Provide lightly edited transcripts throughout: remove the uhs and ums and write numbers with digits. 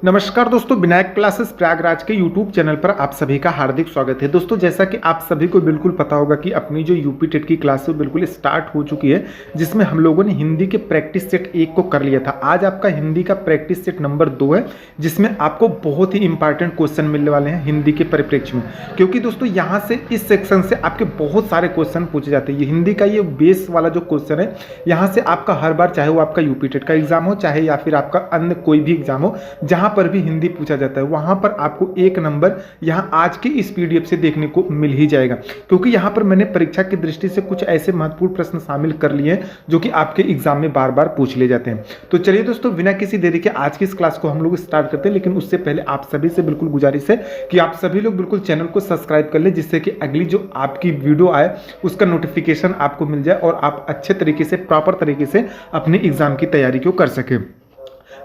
नमस्कार दोस्तों, विनायक क्लासेस प्रयागराज के यूट्यूब चैनल पर आप सभी का हार्दिक स्वागत है। दोस्तों, जैसा कि आप सभी को बिल्कुल पता होगा कि अपनी जो यूपी टेट की क्लास है बिल्कुल स्टार्ट हो चुकी है, जिसमें हम लोगों ने हिंदी के प्रैक्टिस सेट 1 को कर लिया था। आज आपका हिंदी का प्रैक्टिस सेट नंबर 2 है, जिसमें आपको बहुत ही इंपॉर्टेंट क्वेश्चन मिलने वाले हैं हिंदी के परिप्रेक्ष्य में, क्योंकि दोस्तों यहाँ से इस सेक्शन से आपके बहुत सारे क्वेश्चन पूछे जाते हैं। ये हिंदी का ये बेस वाला जो क्वेश्चन है, यहाँ से आपका हर बार, चाहे वो आपका यूपी टेट का एग्जाम हो, चाहे या फिर आपका अन्य कोई भी एग्जाम हो, जहाँ पर भी हिंदी पूछा जाता है, वहां पर आपको 1 नंबर यहां आज के इस पीडीएफ से देखने को मिल ही जाएगा। क्योंकि यहां पर मैंने परीक्षा की दृष्टि से कुछ ऐसे महत्वपूर्ण प्रश्न शामिल कर लिए हैं जो कि आपके एग्जाम में बार बार पूछ लिए जाते हैं। तो चलिए दोस्तों, बिना किसी देरी के आज की इस क्लास को हम लोग स्टार्ट करते हैं। लेकिन उससे पहले आप सभी से बिल्कुल गुजारिश है कि आप सभी लोग बिल्कुल चैनल को सब्सक्राइब कर ले, जिससे कि अगली जो आपकी वीडियो आए उसका नोटिफिकेशन आपको मिल जाए और आप अच्छे तरीके से, प्रॉपर तरीके से अपने एग्जाम की तैयारी को कर सके।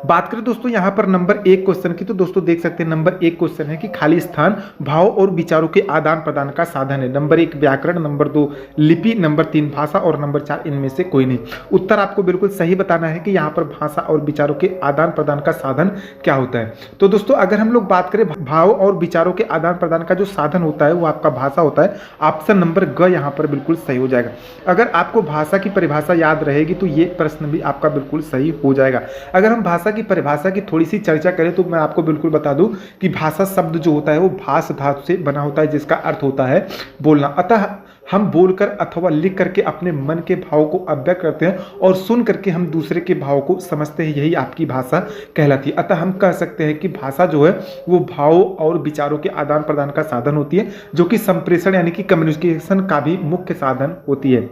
बात करें दोस्तों यहाँ पर नंबर 1 क्वेश्चन की, तो दोस्तों देख सकते हैं नंबर 1 क्वेश्चन है कि खाली स्थान भाव और विचारों के आदान प्रदान का साधन है। नंबर 1 व्याकरण, नंबर 2 लिपि, नंबर 3 भाषा और नंबर 4 इनमें से कोई नहीं। उत्तर आपको बिल्कुल सही बताना है कि यहाँ पर भाषा और विचारों के आदान प्रदान का साधन क्या होता है। तो दोस्तों अगर हम लोग बात करें भाव और विचारों के आदान प्रदान का जो साधन होता है वो आपका भाषा होता है। ऑप्शन नंबर ग यहाँ पर बिल्कुल सही हो जाएगा। अगर आपको भाषा की परिभाषा याद रहेगी तो ये प्रश्न भी आपका बिल्कुल सही हो जाएगा। अगर हम भाषा की परिभाषा की थोड़ी सी चर्चा करें तो मैं आपको बिल्कुल बता दूं कि भाषा शब्द जो होता है वो भाष धातु से बना होता है, जिसका अर्थ होता है बोलना। अतः हम बोलकर अथवा लिख करके अपने मन के भाव को अव्यक्त करते हैं और सुन करके हम दूसरे के भाव को समझते हैं, यही आपकी भाषा कहलाती है। अतः हम कह सकते हैं कि भाषा जो है वो भाव और विचारों के आदान प्रदान का साधन होती है, जो कि संप्रेषण यानी कि कम्युनिकेशन का भी मुख्य साधन होती है।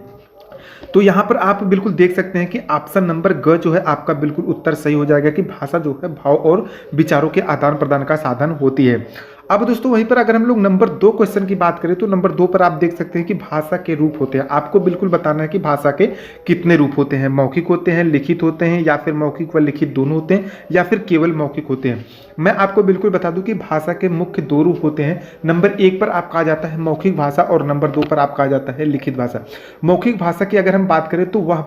तो यहाँ पर आप बिल्कुल देख सकते हैं कि ऑप्शन नंबर ग जो है आपका बिल्कुल उत्तर सही हो जाएगा कि भाषा जो है भाव और विचारों के आदान प्रदान का साधन होती है। अब दोस्तों वहीं पर अगर हम लोग नंबर 2 क्वेश्चन की बात करें तो नंबर 2 पर आप देख सकते हैं कि भाषा के रूप होते हैं। आपको बिल्कुल बताना है कि भाषा के कितने रूप होते हैं, मौखिक होते हैं, लिखित होते हैं, या फिर मौखिक व लिखित दोनों होते हैं, या फिर केवल मौखिक होते हैं। मैं आपको बिल्कुल बता दूं कि भाषा के मुख्य 2 रूप होते हैं। नंबर 1 पर आप कहा जाता है मौखिक भाषा और नंबर 2 पर आप कहा जाता है लिखित भाषा। मौखिक भाषा की अगर हम बात करें तो वह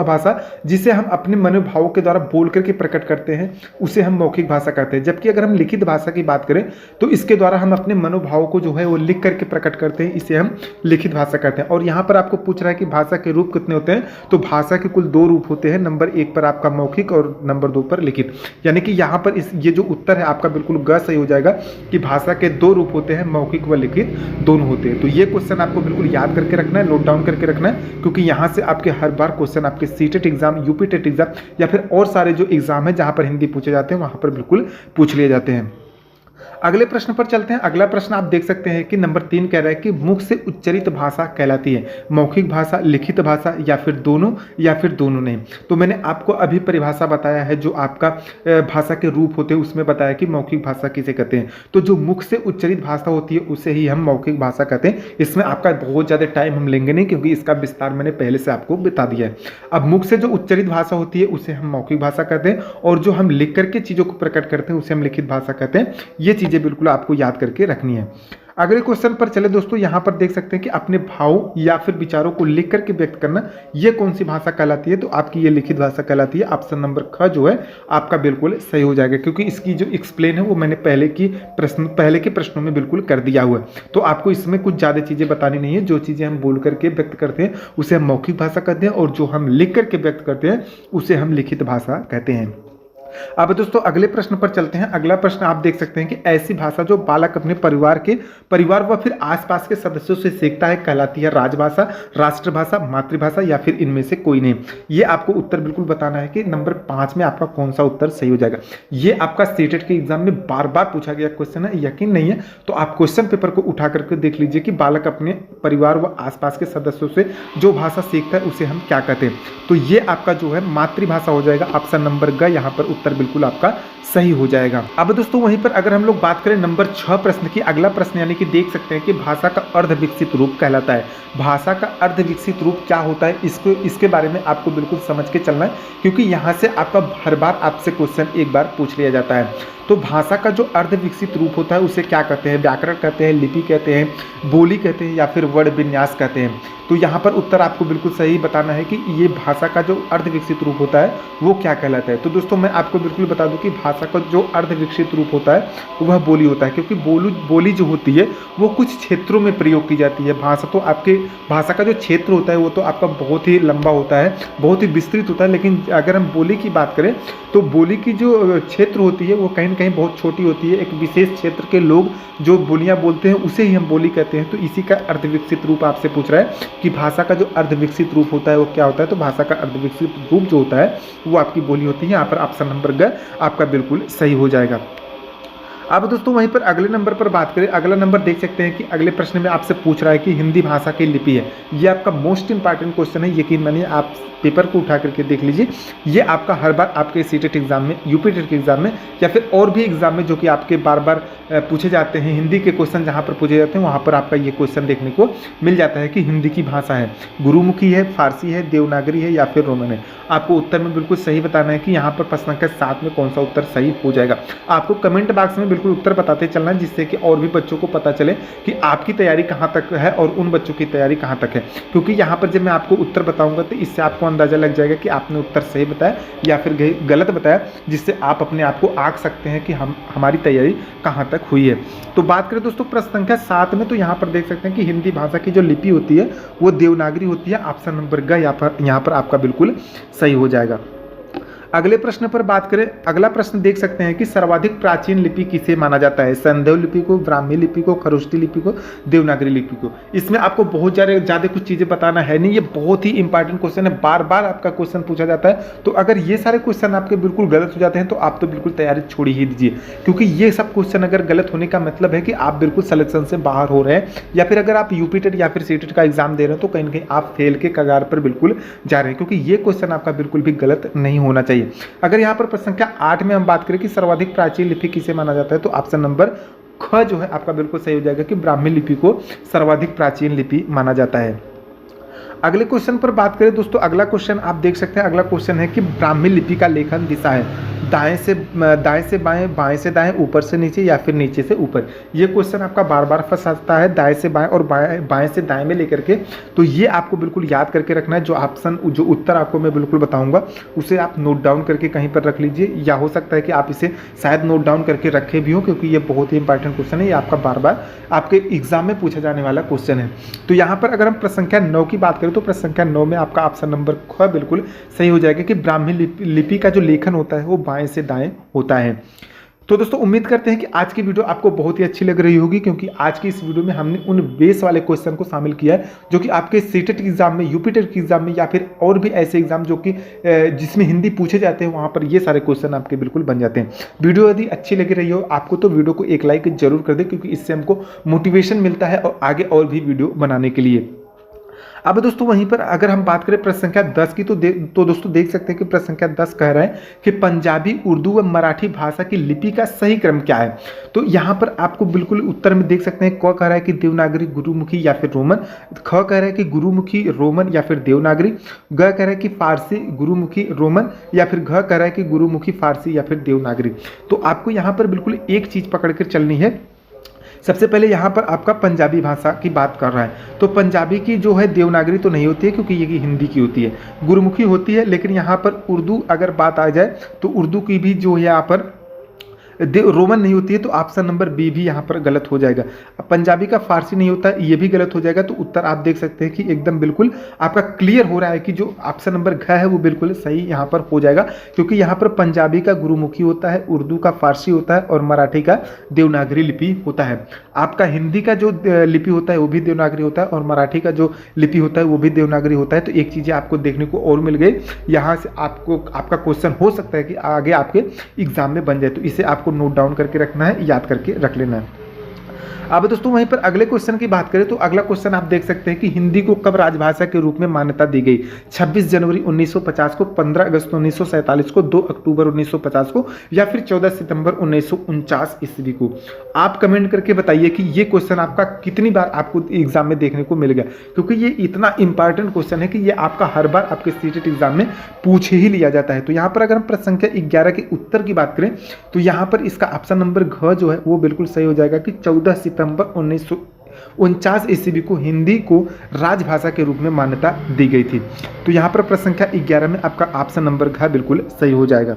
भाषा जिसे हम अपने मनोभावों के द्वारा बोल करके प्रकट करते हैं उसे हम मौखिक भाषा कहते हैं। जबकि अगर हम लिखित भाषा की बात करें तो इसके द्वारा हम अपने मनोभाव को जो है वो लिख करके प्रकट करते हैं, इसे हम लिखित भाषा कहते हैं। और यहाँ पर आपको पूछ रहा है कि भाषा के रूप कितने होते हैं, तो भाषा के कुल 2 रूप होते हैं। नंबर 1 पर आपका मौखिक और नंबर 2 पर लिखित। यानी कि यहाँ पर ये जो उत्तर है आपका बिल्कुल ग सही हो जाएगा कि भाषा के 2 रूप होते हैं, मौखिक व लिखित दोनों होते हैं। तो ये क्वेश्चन आपको बिल्कुल याद करके रखना है, नोट डाउन करके रखना है, क्योंकि यहाँ से आपके हर बार क्वेश्चन आपके CTET exam, UP TET exam या फिर और सारे जो एग्जाम है जहाँ पर हिंदी पूछे जाते हैं वहाँ पर बिल्कुल पूछ लिए जाते हैं। अगले प्रश्न पर चलते हैं। अगला प्रश्न आप देख सकते हैं कि नंबर 3 कह रहा है कि मुख से उच्चरित भाषा कहलाती है मौखिक भाषा, लिखित भाषा या फिर दोनों नहीं। तो मैंने आपको अभी परिभाषा बताया है, जो आपका भाषा के रूप होते हैं उसमें बताया कि मौखिक भाषा किसे कहते हैं। तो जो मुख से उच्चरित भाषा होती है उसे ही हम मौखिक भाषा कहते हैं। इसमें आपका बहुत ज़्यादा टाइम हम लेंगे नहीं, क्योंकि इसका विस्तार मैंने पहले से आपको बता दिया है। अब मुख से जो उच्चरित भाषा होती है उसे हम मौखिक भाषा कहते हैं, और जो हम लिख करके चीज़ों को प्रकट करते हैं उसे हम लिखित भाषा कहते हैं। ये चीज़ें बिल्कुल आपको याद करके रखनी है। अगले क्वेश्चन पर चले दोस्तों, यहाँ पर देख सकते हैं कि अपने भाव या फिर विचारों को लिख करके व्यक्त करना, ये कौन सी भाषा कहलाती है, तो आपकी ये लिखित भाषा कहलाती है। ऑप्शन नंबर ख जो है आपका बिल्कुल सही हो जाएगा, क्योंकि इसकी जो एक्सप्लेन है वो मैंने पहले के प्रश्नों में बिल्कुल कर दिया हुआ है। तो आपको इसमें कुछ ज़्यादा चीज़ें बतानी नहीं है। जो चीज़ें हम बोल करके व्यक्त करते हैं उसे हम मौखिक भाषा कहते हैं, और जो हम लिख करके व्यक्त करते हैं उसे हम लिखित भाषा कहते हैं। अब दोस्तों अगले प्रश्न पर चलते हैं। अगला प्रश्न आप देख सकते हैं कि ऐसी भाषा जो बालक अपने परिवार व फिर आसपास के सदस्यों से सीखता है कहलाती है राजभाषा, राष्ट्रभाषा, मातृभाषा या फिर इनमें से कोई नहीं। ये आपको उत्तर बिल्कुल बताना है कि नंबर 5 में आपका कौन सा उत्तर सही हो जाएगा। ये आपका सीटेट के एग्जाम में बार बार पूछा गया क्वेश्चन है, यकीन नहीं है तो आप क्वेश्चन पेपर को उठा करके देख लीजिए कि बालक अपने परिवार व आसपास के सदस्यों से जो भाषा सीखता है उसे हम क्या कहते हैं। तो ये आपका जो है मातृभाषा हो जाएगा। ऑप्शन नंबर ग यहाँ पर उत्तर बिल्कुल आपका सही हो जाएगा। अब दोस्तों वहीं पर अगर हम लोग बात करें नंबर 6 प्रश्न की, अगला प्रश्न यानी कि देख सकते हैं कि भाषा का अर्ध विकसित रूप कहलाता है। भाषा का अर्ध विकसित रूप क्या होता है, इसके बारे में आपको बिल्कुल समझ के चलना है, क्योंकि यहाँ से आपका हर बार आपसे क्वेश्चन एक बार पूछ लिया जाता है। तो भाषा का जो अर्ध विकसित रूप होता है उसे क्या कहते हैं? व्याकरण कहते हैं, लिपि कहते हैं, बोली कहते हैं या फिर वर्ण विन्यास कहते हैं। तो यहाँ पर उत्तर आपको बिल्कुल सही बताना है कि ये भाषा का जो अर्ध विकसित रूप होता है वो क्या कहलाता है। तो दोस्तों मैं आपको बिल्कुल बता दूं कि भाषा का जो अर्ध विकसित रूप होता है वह बोली होता है, क्योंकि बोली जो होती है वो कुछ क्षेत्रों में प्रयोग की जाती है। भाषा का जो क्षेत्र होता है वो तो आपका बहुत ही लंबा होता है, बहुत ही विस्तृत होता है, लेकिन अगर हम बोली की बात करें तो बोली की जो क्षेत्र होती है वो कहीं ना कहीं बहुत छोटी होती है। एक विशेष क्षेत्र के लोग जो बोलियां बोलते हैं उसे ही हम बोली कहते हैं। तो इसी का अर्धविकसित रूप आपसे पूछ रहा है कि भाषा का जो अर्धविकसित रूप होता है वो क्या होता है। तो भाषा का अर्धविकसित रूप जो होता है वो आपकी बोली होती है। यहाँ पर ऑप्शन नंबर ग आपका बिल्कुल सही हो जाएगा। अब दोस्तों वहीं पर अगले नंबर पर बात करें, अगला नंबर देख सकते हैं कि अगले प्रश्न में आपसे पूछ रहा है कि हिंदी भाषा की लिपि है। ये आपका मोस्ट इंपॉर्टेंट क्वेश्चन है, यकीन मानिए आप पेपर को उठा करके देख लीजिए। ये आपका हर बार आपके सीटेट एग्जाम में, यूपी टेट के एग्जाम में या फिर और भी एग्जाम में जो कि आपके बार बार पूछे जाते हैं, हिंदी के क्वेश्चन जहाँ पर पूछे जाते हैं वहाँ पर आपका ये क्वेश्चन देखने को मिल जाता है कि हिंदी की भाषा है गुरुमुखी है, फारसी है, देवनागरी है या फिर रोमन है। आपको उत्तर में बिल्कुल सही बताना है कि यहाँ पर प्रश्न संख्या 7 में कौन सा उत्तर सही हो जाएगा। आपको कमेंट बॉक्स में बिल्कुल उत्तर बताते चलना है, जिससे कि और भी बच्चों को पता चले कि आपकी तैयारी कहाँ तक है और उन बच्चों की तैयारी कहाँ तक है। क्योंकि यहाँ पर जब मैं आपको उत्तर बताऊंगा तो इससे आपको अंदाजा लग जाएगा कि आपने उत्तर सही बताया या फिर गलत बताया, जिससे आप अपने आप को आंक सकते हैं कि हमारी तैयारी कहाँ तक हुई है। तो बात करें दोस्तों प्रश्न संख्या 7 में, तो यहाँ पर देख सकते हैं कि हिंदी भाषा की जो लिपि होती है वो देवनागरी होती है। ऑप्शन नंबर ग यहाँ पर आपका बिल्कुल सही हो जाएगा। अगले प्रश्न पर बात करें, अगला प्रश्न देख सकते हैं कि सर्वाधिक प्राचीन लिपि किसे माना जाता है? संदेव लिपि को, ब्राह्मी लिपि को, खरोष्टी लिपि को, देवनागरी लिपि को। इसमें आपको बहुत ज़्यादा कुछ चीज़ें बताना है नहीं, ये बहुत ही इंपॉर्टेंट क्वेश्चन है, बार बार आपका क्वेश्चन पूछा जाता है। तो अगर ये सारे क्वेश्चन आपके बिल्कुल गलत हो जाते हैं तो आप तो बिल्कुल तैयारी छोड़ ही दीजिए, क्योंकि ये सब क्वेश्चन अगर गलत होने का मतलब है कि आप बिल्कुल सिलेक्शन से बाहर हो रहे हैं, या फिर अगर आप यूपी टेट या फिर सीटेट का एग्जाम दे रहे हैं तो कहीं ना कहीं आप फेल के कगार पर बिल्कुल जा रहे हैं, क्योंकि ये क्वेश्चन आपका बिल्कुल भी गलत नहीं होना चाहिए। अगर यहाँ पर प्रश्न संख्या 8 में हम बात करें कि सर्वाधिक प्राचीन लिपि किसे माना जाता है, तो ऑप्शन नंबर ख जो है आपका बिल्कुल सही हो जाएगा कि ब्राह्मी लिपि को सर्वाधिक प्राचीन लिपि माना जाता है। अगले क्वेश्चन पर बात करें दोस्तों, अगला क्वेश्चन आप देख सकते हैं, अगला क्वेश्चन है कि ब्राह्मी लिपि का लेखन दिशा है दाएं से बाएं, बाएं से दाएं, ऊपर से नीचे या फिर नीचे से ऊपर। ये क्वेश्चन आपका बार बार फंसाता है, दाएं से बाएं और बाएं से दाएं में लेकर के। तो ये आपको बिल्कुल याद करके रखना है। जो उत्तर आपको मैं बिल्कुल बताऊंगा उसे आप नोट डाउन करके कहीं पर रख लीजिए, या हो सकता है कि आप इसे शायद नोट डाउन करके रखे भी हो, क्योंकि ये बहुत ही इंपॉर्टेंट क्वेश्चन है, ये आपका बार बार आपके एग्जाम में पूछा जाने वाला क्वेश्चन है। तो यहाँ पर अगर हम प्रश्न संख्या 9 की बात करें तो प्रश्न संख्या 9 में आपका ऑप्शन नंबर ख बिल्कुल सही हो जाएगा कि ब्राह्मी लिपि का जो लेखन होता है वो बाएं से दाएं होता है। तो दोस्तों उम्मीद करते हैं कि आज की वीडियो आपको बहुत ही अच्छी लग रही होगी, क्योंकि आज की इस वीडियो में हमने उन बेस वाले क्वेश्चन को शामिल किया है जो कि आपके सीटेट एग्जाम में, यूपी टेट के एग्जाम में या फिर और भी ऐसे एग्जाम जो कि जिसमें हिंदी पूछे जाते हैं वहाँ पर ये सारे क्वेश्चन आपके बिल्कुल बन जाते हैं। वीडियो यदि अच्छी लग रही हो आपको तो वीडियो को एक लाइक जरूर कर दें, क्योंकि इससे हमको मोटिवेशन मिलता है और आगे और भी वीडियो बनाने के लिए। अब दोस्तों वहीं पर अगर हम बात करें प्रश्न संख्या 10 की, तो दोस्तों देख सकते हैं कि प्रश्न संख्या 10 कह रहा है कि पंजाबी, उर्दू व मराठी भाषा की लिपि का सही क्रम क्या है। तो यहाँ पर आपको बिल्कुल उत्तर में देख सकते हैं, क कह रहा है कि देवनागरी, गुरुमुखी या फिर रोमन, ख कह रहा है कि गुरुमुखी, रोमन या फिर देवनागरी, ग कह रहा है कि फारसी, गुरुमुखी, रोमन या फिर घ कह रहा है कि गुरुमुखी, फारसी या फिर देवनागरी। तो आपको यहाँ पर बिल्कुल एक चीज़ पकड़ कर चलनी है। सबसे पहले यहाँ पर आपका पंजाबी भाषा की बात कर रहा है, तो पंजाबी की जो है देवनागरी तो नहीं होती है, क्योंकि ये हिंदी की होती है, गुरुमुखी होती है। लेकिन यहाँ पर उर्दू अगर बात आ जाए तो उर्दू की भी जो है यहाँ पर रोमन नहीं होती है, तो ऑप्शन नंबर बी भी यहाँ पर गलत हो जाएगा। अब पंजाबी का फारसी नहीं होता है, ये भी गलत हो जाएगा। तो उत्तर आप देख सकते हैं कि एकदम बिल्कुल आपका क्लियर हो रहा है कि जो ऑप्शन नंबर घ है वो बिल्कुल सही यहाँ पर हो जाएगा, क्योंकि यहाँ पर पंजाबी का गुरुमुखी होता है, उर्दू का फारसी होता है और मराठी का देवनागरी लिपि होता है। आपका हिंदी का जो लिपि होता है वो भी देवनागरी होता है और मराठी का जो लिपि होता है वो भी देवनागरी होता है। तो एक चीज़ें आपको देखने को और मिल गई, यहाँ से आपका क्वेश्चन हो सकता है कि आगे आपके एग्जाम में बन जाए, तो इसे आपको नोट डाउन करके रखना है, याद करके रख लेना है। अब दोस्तों वहीं पर अगले क्वेश्चन की बात करें तो अगला क्वेश्चन आप देख सकते हैं कि हिंदी को कब राजभाषा के रूप में मान्यता दी गई। 26 जनवरी 1950 को, 15 अगस्त 1947 को, 2 अक्टूबर 1950 को, या फिर 14 सितंबर 1949 ईस्वी को। आप कमेंट करके बताइए कि ये क्वेश्चन आपका कितनी बार आपको एग्जाम में देखने को मिल गया, क्योंकि ये इतना इंपॉर्टेंट क्वेश्चन है कि ये आपका हर बार आपके सीटेट एग्जाम में पूछ ही लिया जाता है। तो यहाँ पर अगर हम प्रश्न संख्या 11 के उत्तर की बात करें तो यहाँ पर इसका ऑप्शन नंबर घ जो है वो बिल्कुल सही हो जाएगा कि 14 सितंबर 1949 ईस्वी को हिंदी को राजभाषा के रूप में मान्यता दी गई थी। तो यहाँ पर प्रश्न संख्या 11 में आपका ऑप्शन नंबर घ बिल्कुल सही हो जाएगा।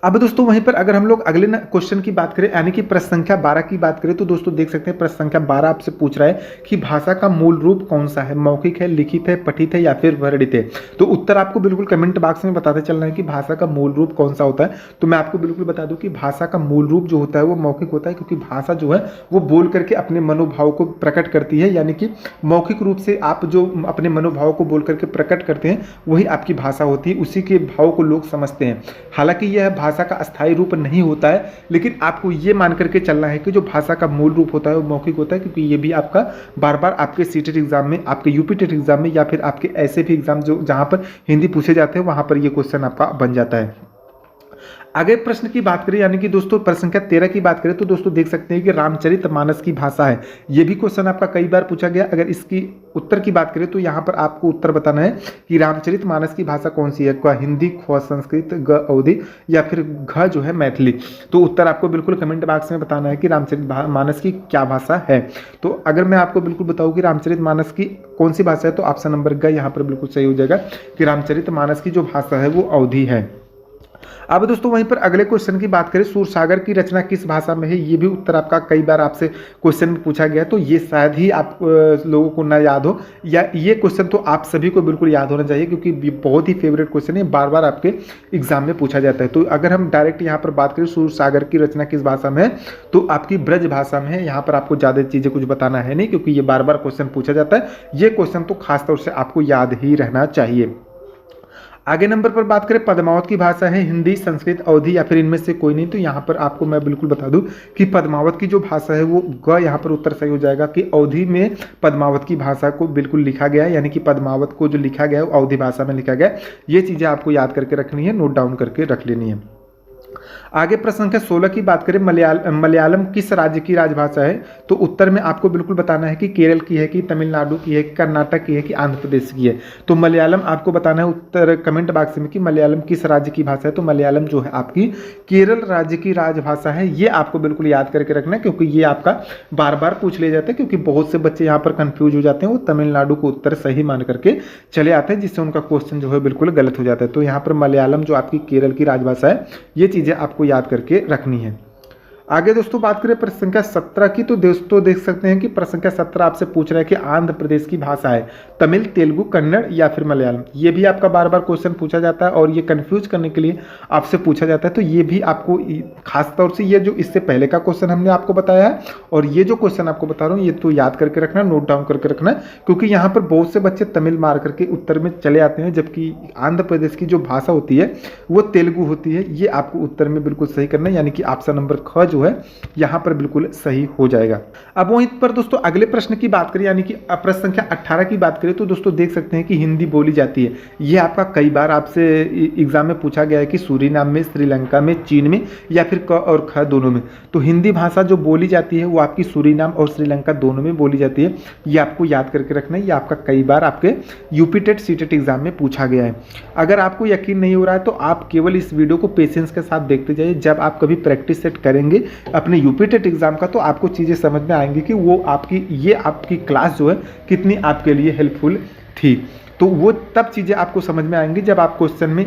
अब दोस्तों वहीं पर अगर हम लोग अगले क्वेश्चन की बात करें यानी कि प्रश्न संख्या 12 की बात करें तो दोस्तों देख सकते हैं प्रश्न संख्या 12 आपसे पूछ रहा है कि भाषा का मूल रूप कौन सा है, मौखिक है, लिखित है, पठित है या फिर वर्णित है। तो उत्तर आपको बिल्कुल कमेंट बॉक्स में बताते चलना है कि भाषा का मूल रूप कौन सा होता है। तो मैं आपको बिल्कुल बता दूं कि भाषा का मूल रूप जो होता है वो मौखिक होता है, क्योंकि भाषा जो है वो बोल करके अपने मनोभाव को प्रकट करती है, यानी कि मौखिक रूप से आप जो अपने मनोभाव को बोल करके प्रकट करते हैं वही आपकी भाषा होती है, उसी के भाव को लोग समझते हैं। हालांकि यह भाषा का अस्थायी रूप नहीं होता है, लेकिन आपको ये मान करके चलना है कि जो भाषा का मूल रूप होता है वो मौखिक होता है, क्योंकि ये भी आपका बार बार आपके सीटेट एग्जाम में, आपके यूपी टेट एग्जाम में या फिर आपके ऐसे भी एग्जाम जो जहां पर हिंदी पूछे जाते हैं वहां पर ये क्वेश्चन आपका बन जाता है। आगे प्रश्न की बात करें यानी कि दोस्तों प्रश्न संख्या 13 की बात करें तो दोस्तों देख सकते हैं कि रामचरितमानस की भाषा है। ये भी क्वेश्चन आपका कई बार पूछा गया। अगर इसकी उत्तर की बात करें तो यहाँ पर आपको उत्तर बताना है कि रामचरितमानस की भाषा कौन सी है, क हिंदी, ख संस्कृत, ग अवधी या फिर घ जो है मैथिली। तो उत्तर आपको बिल्कुल कमेंट बॉक्स में बताना है कि रामचरितमानस की क्या भाषा है। तो अगर मैं आपको बिल्कुल बताऊँ कि रामचरितमानस की कौन सी भाषा है तो ऑप्शन नंबर ग यहाँ पर बिल्कुल सही हो जाएगा कि रामचरितमानस की जो भाषा है वो अवधी है। अब दोस्तों वहीं पर अगले क्वेश्चन की बात करें, सूरसागर की रचना किस भाषा में है। ये भी उत्तर आपका कई बार आपसे क्वेश्चन में पूछा गया, तो ये शायद ही आप लोगों को ना याद हो, या ये क्वेश्चन तो आप सभी को बिल्कुल याद होना चाहिए क्योंकि ये बहुत ही फेवरेट क्वेश्चन है, बार बार आपके एग्जाम में पूछा जाता है। तो अगर हम डायरेक्ट यहाँ पर बात करें सूरसागर की रचना किस भाषा में है तो आपकी ब्रज भाषा में है। यहाँ पर आपको ज़्यादा चीज़ें कुछ बताना है नहीं, क्योंकि ये बार बार क्वेश्चन पूछा जाता है। ये क्वेश्चन तो खासतौर से आपको याद ही रहना चाहिए। आगे नंबर पर बात करें, पद्मावत की भाषा है हिंदी, संस्कृत, अवधी या फिर इनमें से कोई नहीं। तो यहाँ पर आपको मैं बिल्कुल बता दूं कि पद्मावत की जो भाषा है वो ग, यहाँ पर उत्तर सही हो जाएगा कि अवधी में पद्मावत की भाषा को बिल्कुल लिखा गया है, यानी कि पद्मावत को जो लिखा गया है वो अवधी भाषा में लिखा गया है। ये चीज़ें आपको याद करके रखनी है, नोट डाउन करके रख लेनी है। आगे प्रश्न संख्या 16 की बात करें, मलयालम किस राज्य की राजभाषा है। तो उत्तर में आपको बिल्कुल बताना है कि केरल की है कि तमिलनाडु की है, कर्नाटक की है कि आंध्र प्रदेश की है। तो मलयालम आपको बताना है उत्तर कमेंट बॉक्स में कि मलयालम किस राज्य की भाषा है। तो मलयालम जो है आपकी केरल राज्य की राजभाषा है। ये आपको बिल्कुल याद करके रखना है, क्योंकि ये आपका बार बार पूछ लिया जाता है, क्योंकि बहुत से बच्चे यहाँ पर कंफ्यूज हो जाते हैं, वो तमिलनाडु को उत्तर सही मान करके चले आते हैं, जिससे उनका क्वेश्चन जो है बिल्कुल गलत हो जाता है। तो यहाँ पर मलयालम जो आपकी केरल की राजभाषा है, ये चीज़ें आपको याद करके रखनी है। आगे दोस्तों बात करें प्रश्न संख्या 17 की, तो दोस्तों देख सकते हैं कि प्रश्न संख्या 17 आपसे पूछ रहा है कि आंध्र प्रदेश की भाषा है तमिल, तेलुगु, कन्नड़ या फिर मलयालम। ये भी आपका बार बार क्वेश्चन पूछा जाता है और ये कंफ्यूज करने के लिए आपसे पूछा जाता है। तो ये भी आपको खासतौर से ये जो इससे पहले का क्वेश्चन हमने आपको बताया है और ये जो क्वेश्चन आपको बता रहा हूँ ये तो याद करके रखना, नोट डाउन करके रखना, क्योंकि यहाँ पर बहुत से बच्चे तमिल मार करके उत्तर में चले आते हैं, जबकि आंध्र प्रदेश की जो भाषा होती है वो तेलुगु होती है। ये आपको उत्तर में बिल्कुल सही करना है, यानी कि ऑप्शन नंबर ख जो है यहाँ पर बिल्कुल सही हो जाएगा। अब वहीं पर दोस्तों अगले प्रश्न की बात करें, यानी कि प्रश्न संख्या 18 की बात करें, तो दोस्तों देख सकते हैं कि हिंदी बोली जाती है। ये आपका कई बार आपसे एग्जाम में पूछा गया है कि सूरीनाम में, श्रीलंका में, चीन में या फिर क और ख दोनों में। तो हिंदी भाषा जो बोली जाती है वो आपकी सूरीनाम और श्रीलंका दोनों में बोली जाती है। ये आपको याद करके रखना है, ये आपका कई बार आपके यूपी टेट सीटेट एग्जाम में पूछा गया है। अगर आपको यकीन नहीं हो रहा है तो आप केवल इस वीडियो को पेशेंस के साथ देखते जाइए। जब आप कभी प्रैक्टिस सेट करेंगे अपने यूपी टेट एग्जाम का तो आपको चीज़ें समझ में आएंगी कि वो आपकी क्लास जो है कितनी आपके लिए हेल्पफुल थी। तो वो तब चीज़ें आपको समझ में आएंगी जब आप क्वेश्चन में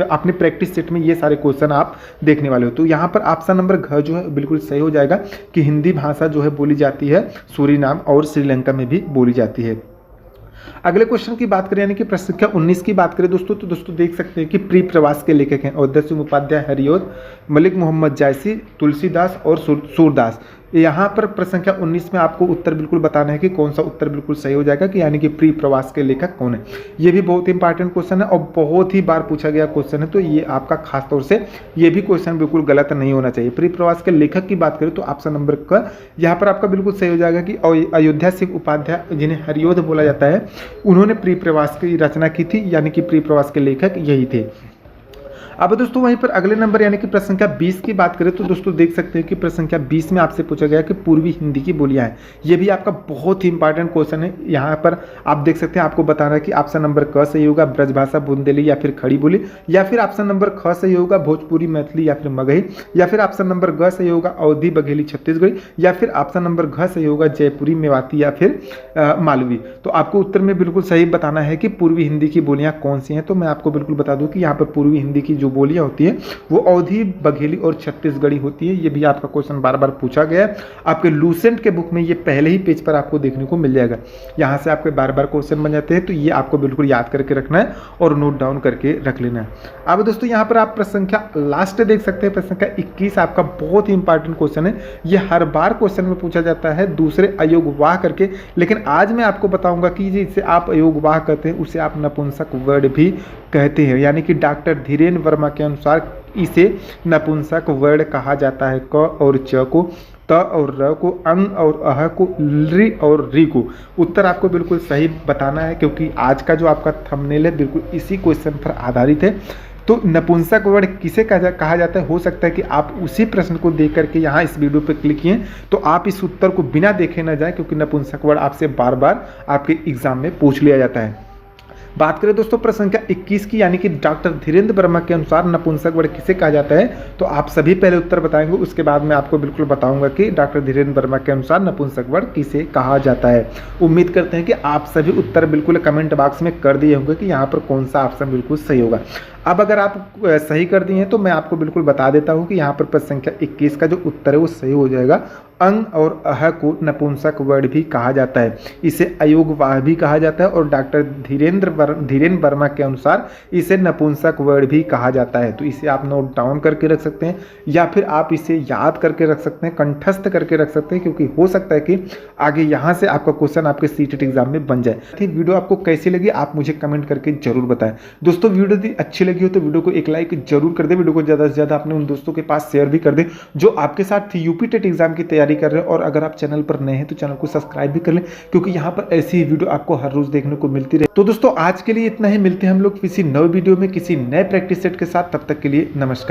अपने प्रैक्टिस सेट में ये सारे क्वेश्चन आप देखने वाले हो। तो यहाँ पर ऑप्शन नंबर घ जो है बिल्कुल सही हो जाएगा कि हिंदी भाषा जो है बोली जाती है सूरीनाम और श्रीलंका में भी बोली जाती है। अगले क्वेश्चन की बात करें, यानी कि प्रश्न संख्या 19 की बात करें दोस्तों, तो दोस्तों देख सकते हैं कि प्री प्रवास के लेखक हैं अवधेश मुखोपाध्याय, हरिऔध, मलिक मोहम्मद जायसी, तुलसीदास और सूरदास। यहाँ पर प्रश्न संख्या 19 में आपको उत्तर बिल्कुल बताना है कि कौन सा उत्तर बिल्कुल सही हो जाएगा, कि यानी कि प्री प्रवास के लेखक कौन है। ये भी बहुत इंपॉर्टेंट क्वेश्चन है और बहुत ही बार पूछा गया क्वेश्चन है, तो ये आपका खास तौर से ये भी क्वेश्चन बिल्कुल गलत नहीं होना चाहिए। प्री प्रवास के लेखक की बात करें तो ऑप्शन नंबर क यहाँ पर आपका बिल्कुल सही हो जाएगा कि अयोध्या सिंह उपाध्याय, जिन्हें हरियोध बोला जाता है, उन्होंने प्री प्रवास की रचना की थी, यानी कि प्री प्रवास के लेखक यही थे। अब दोस्तों वहीं पर अगले नंबर यानी कि प्रश्न संख्या 20 की बात करें तो दोस्तों देख सकते हैं कि प्रश्न संख्या 20 में आपसे पूछा गया कि पूर्वी हिंदी की बोलियां हैं। ये भी आपका बहुत ही इंपॉर्टेंट क्वेश्चन है। यहाँ पर आप देख सकते हैं, आपको बताना है कि ऑप्शन नंबर क सही होगा ब्रजभाषा बुंदेली या फिर खड़ी बोली, या फिर ऑप्शन नंबर ख सही होगा भोजपुरी मैथिली या फिर मगही, या फिर ऑप्शन नंबर ग सही होगा अवधी बघेली छत्तीसगढ़ी, या फिर ऑप्शन नंबर घ सही होगा जयपुरी मेवाती या फिर मालवी। तो आपको उत्तर में बिल्कुल सही बताना है कि पूर्वी हिंदी की बोलियां कौन सी हैं। तो मैं आपको बिल्कुल बता दूं कि यहाँ पर पूर्वी हिंदी की जो बोलियां होती है वो अवधी बघेली और छत्तीसगढ़ी होती है। ये भी आपका क्वेश्चन बार बार पूछा गया है। आपके लूसेंट के बुक में ये पहले ही पेज पर आपको देखने को मिल जाएगा। यहाँ से आपके बार बार क्वेश्चन बन जाते हैं, तो ये आपको बिल्कुल याद करके रखना है और नोट डाउन करके रख लेना है। अब दोस्तों यहाँ पर आप प्रश्न संख्या लास्ट देख सकते हैं, प्रश्न संख्या 21 आपका बहुत ही इंपॉर्टेंट क्वेश्चन है। ये हर बार क्वेश्चन में पूछा जाता है दूसरे अयोगवाह करके, लेकिन आज मैं आपको बताऊंगा कि जिसे आप अयोगवाह कहते हैं उसे आप नपुंसक वर्ड भी कहते हैं, यानी कि डॉक्टर धीरेन्द्र वर्मा के अनुसार इसे नपुंसक वर्ड कहा जाता है। क और च को, त और र को, अंग और अह को, रि और री को। उत्तर आपको बिल्कुल सही बताना है, क्योंकि आज का जो आपका थंबनेल है बिल्कुल इसी क्वेश्चन पर आधारित है। तो नपुंसक वर्ड किसे कहा जाता है, हो सकता है कि आप उसी प्रश्न को देख करके यहाँ इस वीडियो पर क्लिक किए तो आप इस उत्तर को बिना देखे न जाए, क्योंकि नपुंसक वर्ड आपसे बार बार आपके एग्जाम में पूछ लिया जाता है। बात करें दोस्तों प्रश्न संख्या 21 की, यानी कि डॉक्टर धीरेन्द्र वर्मा के अनुसार नपुंसक वर्ड किसे कहा जाता है, तो आप सभी पहले उत्तर बताएंगे, उसके बाद मैं आपको बिल्कुल बताऊंगा कि डॉक्टर धीरेन्द्र वर्मा के अनुसार नपुंसक वर्ड किसे कहा जाता है। उम्मीद करते हैं कि आप सभी उत्तर बिल्कुल कमेंट बॉक्स में कर दिए होंगे कि यहाँ पर कौन सा ऑप्शन बिल्कुल सही होगा। अब अगर आप सही कर दिए हैं तो मैं आपको बिल्कुल बता देता हूँ कि यहाँ पर प्रश्न संख्या 21 का जो उत्तर है वो सही हो जाएगा। अंग और अह को नपुंसक वर्ड भी कहा जाता है, इसे अयोगवाह भी कहा जाता है, और डॉक्टर धीरेन्द्र वर्मा के अनुसार इसे नपुंसक वर्ड भी कहा जाता है। तो इसे आप नोट डाउन करके रख सकते हैं, या फिर आप इसे याद करके रख सकते हैं, कंठस्थ करके रख सकते हैं, क्योंकि हो सकता है कि आगे यहाँ से आपका क्वेश्चन आपके सीटेट एग्जाम में बन जाए। ठीक, वीडियो आपको कैसी लगी आप मुझे कमेंट करके जरूर बताएं। दोस्तों वीडियो यदि अच्छी लगी हो तो वीडियो को एक लाइक जरूर कर दे, वीडियो को ज़्यादा से ज़्यादा अपने उन दोस्तों के पास शेयर भी कर दे जो आपके साथ यूपी टेट एग्जाम की तैयारी कर रहे हैं। और अगर आप चैनल पर नए हैं तो चैनल को सब्सक्राइब भी कर लें, क्योंकि यहाँ पर ऐसी ही वीडियो आपको हर रोज देखने को मिलती रहे। तो दोस्तों आज के लिए इतना ही, मिलते हैं हम लोग किसी नए वीडियो में किसी नए प्रैक्टिस सेट के साथ। तब तक के लिए नमस्कार।